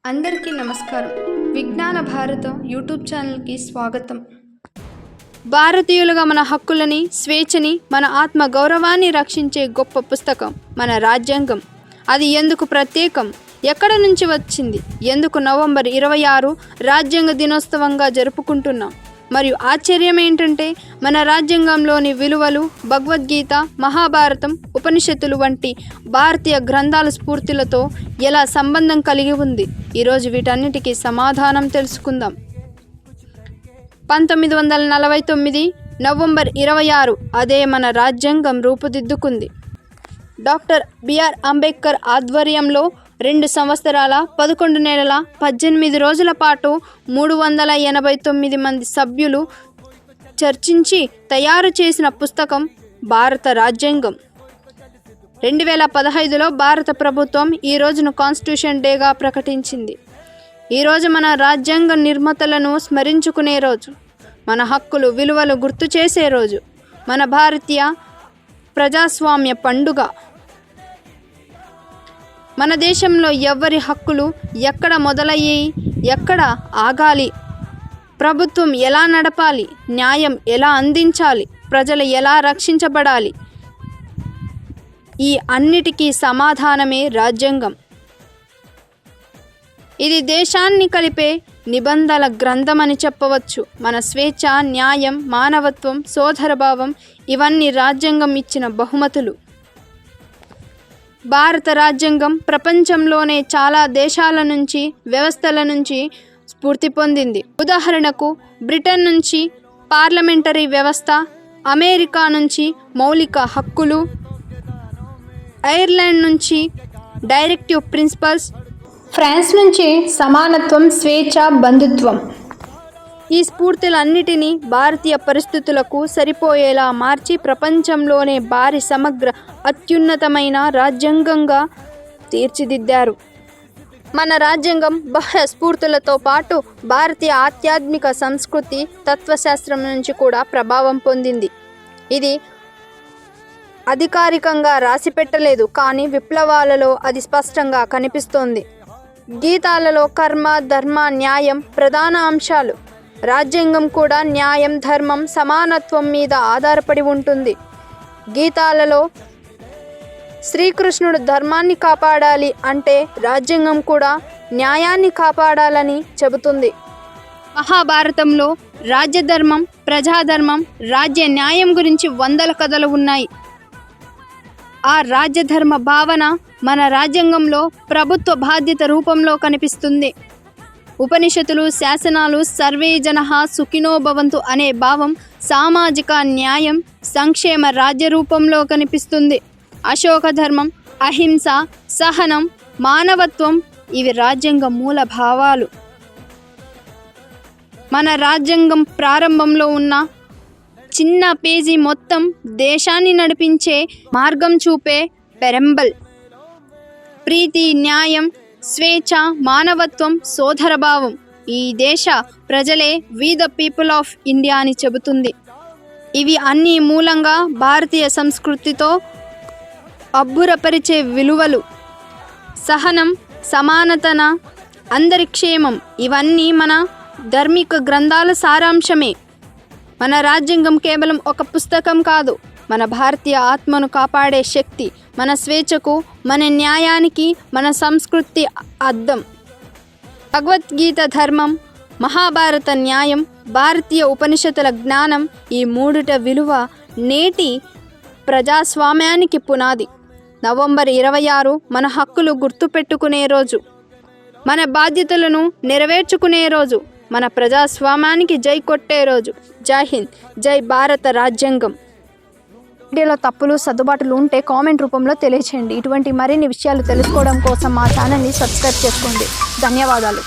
అందరికీ నమస్కారం. విజ్ఞాన భారతం యూట్యూబ్ ఛానల్కి స్వాగతం. భారతీయులుగా మన హక్కులని, స్వేచ్ఛని, మన ఆత్మ గౌరవాన్ని రక్షించే గొప్ప పుస్తకం మన రాజ్యాంగం. అది ఎందుకు ప్రత్యేకం, ఎక్కడ నుంచి వచ్చింది, ఎందుకు నవంబర్ 26 రాజ్యాంగ దినోత్సవంగా జరుపుకుంటున్నాం? మరియు ఆశ్చర్యం ఏంటంటే మన రాజ్యాంగంలోని విలువలు భగవద్గీత, మహాభారతం, ఉపనిషత్తులు వంటి భారతీయ గ్రంథాల స్ఫూర్తులతో ఎలా సంబంధం కలిగి ఉంది. ఈరోజు వీటన్నిటికీ సమాధానం తెలుసుకుందాం. 1949 నవంబర్ 26 అదే మన రాజ్యాంగం రూపుదిద్దుకుంది. డాక్టర్ బిఆర్ అంబేద్కర్ ఆధ్వర్యంలో 2 సంవత్సరాల 11 నెలల 18 రోజుల పాటు 389 మంది సభ్యులు చర్చించి తయారు చేసిన పుస్తకం భారత రాజ్యాంగం. 2015లో భారత ప్రభుత్వం ఈ రోజును కాన్స్టిట్యూషన్ డేగా ప్రకటించింది. ఈరోజు మన రాజ్యాంగ నిర్మాతలను స్మరించుకునే రోజు, మన హక్కులు, విలువలు గుర్తు చేసే రోజు, మన భారతీయ ప్రజాస్వామ్య పండుగ. మన దేశంలో ఎవరి హక్కులు ఎక్కడ మొదలయ్యాయి, ఎక్కడ ఆగాలి, ప్రభుత్వం ఎలా నడపాలి, న్యాయం ఎలా అందించాలి, ప్రజలు ఎలా రక్షించబడాలి, ఈ అన్నిటికీ సమాధానమే రాజ్యాంగం. ఇది దేశాన్ని కలిపే నిబంధనల గ్రంథం అని చెప్పవచ్చు. మన స్వేచ్ఛ, న్యాయం, మానవత్వం, సోదరభావం ఇవన్నీ రాజ్యాంగం ఇచ్చిన బహుమతులు. భారత రాజ్యాంగం ప్రపంచంలోనే చాలా దేశాల నుంచి, వ్యవస్థల నుంచి స్ఫూర్తి పొందింది. ఉదాహరణకు బ్రిటన్ నుంచి పార్లమెంటరీ వ్యవస్థ, అమెరికా నుంచి మౌలిక హక్కులు, ఐర్లాండ్ నుంచి డైరెక్టివ్ ప్రిన్సిపల్స్, ఫ్రాన్స్ నుంచి సమానత్వం, స్వేచ్ఛ, బంధుత్వం. ఈ స్ఫూర్తులన్నిటినీ భారతీయ పరిస్థితులకు సరిపోయేలా మార్చి ప్రపంచంలోనే భారీ సమగ్ర అత్యున్నతమైన రాజ్యాంగంగా తీర్చిదిద్దారు. మన రాజ్యాంగం బాహ్య స్ఫూర్తులతో పాటు భారతీయ ఆధ్యాత్మిక సంస్కృతి, తత్వశాస్త్రం నుంచి కూడా ప్రభావం పొందింది. ఇది అధికారికంగా రాసిపెట్టలేదు, కానీ విప్లవాలలో అది స్పష్టంగా కనిపిస్తోంది. గీతాలలో కర్మ, ధర్మ, న్యాయం ప్రధాన అంశాలు. రాజ్యాంగం కూడా న్యాయం, ధర్మం, సమానత్వం మీద ఆధారపడి ఉంటుంది. గీతాలలో శ్రీకృష్ణుడు ధర్మాన్ని కాపాడాలి అంటే రాజ్యాంగం కూడా న్యాయాన్ని కాపాడాలని చెబుతుంది. మహాభారతంలో రాజ్యధర్మం, ప్రజాధర్మం, రాజ్య న్యాయం గురించి వందల కథలు ఉన్నాయి. ఆ రాజ్యధర్మ భావన మన రాజ్యాంగంలో ప్రభుత్వ బాధ్యత రూపంలో కనిపిస్తుంది. ఉపనిషత్తులు, శాసనాలు సర్వే జనః సుఖినో భవంతు అనే భావం సామాజిక న్యాయం, సంక్షేమ రాజ్య రూపంలో కనిపిస్తుంది. అశోక ధర్మం, అహింస, సహనం, మానవత్వం ఇవి రాజ్యాంగ మూల భావాలు. మన రాజ్యాంగం ప్రారంభంలో ఉన్న చిన్న పేజీ మొత్తం దేశాన్ని నడిపించే మార్గం చూపే పెరంబల్. ప్రీతి, న్యాయం, స్వేచ్ఛ, మానవత్వం, సోదరభావం ఈ దేశ ప్రజలే we the people of India అని చెబుతుంది. ఇవి అన్ని మూలంగా భారతీయ సంస్కృతితో అబ్బురపరిచే విలువలు. సహనం, సమానతన, అందరి క్షేమం ఇవన్నీ మన ధార్మిక గ్రంథాల సారాంశమే. మన రాజ్యాంగం కేవలం ఒక పుస్తకం కాదు, మన భారతీయ ఆత్మను కాపాడే శక్తి, మన స్వేచ్ఛకు, మన న్యాయానికి, మన సంస్కృతి అద్దం. భగవద్గీత ధర్మం, మహాభారత న్యాయం, భారతీయ ఉపనిషత్తుల జ్ఞానం ఈ మూడిట విలువ నేటి ప్రజాస్వామ్యానికి పునాది. నవంబర్ 26 మన హక్కులు గుర్తుపెట్టుకునే రోజు, మన బాధ్యతలను నెరవేర్చుకునే రోజు, మన ప్రజాస్వామ్యానికి జై కొట్టే రోజు. జై హింద్, జై భారత రాజ్యాంగం. వీడియోలో తప్పులు, సర్దుబాటులు ఉంటే కామెంట్ రూపంలో తెలియచేయండి. ఇటువంటి మరిన్ని విషయాలు తెలుసుకోవడం కోసం మా ఛానల్ని సబ్స్క్రైబ్ చేసుకోండి. ధన్యవాదాలు.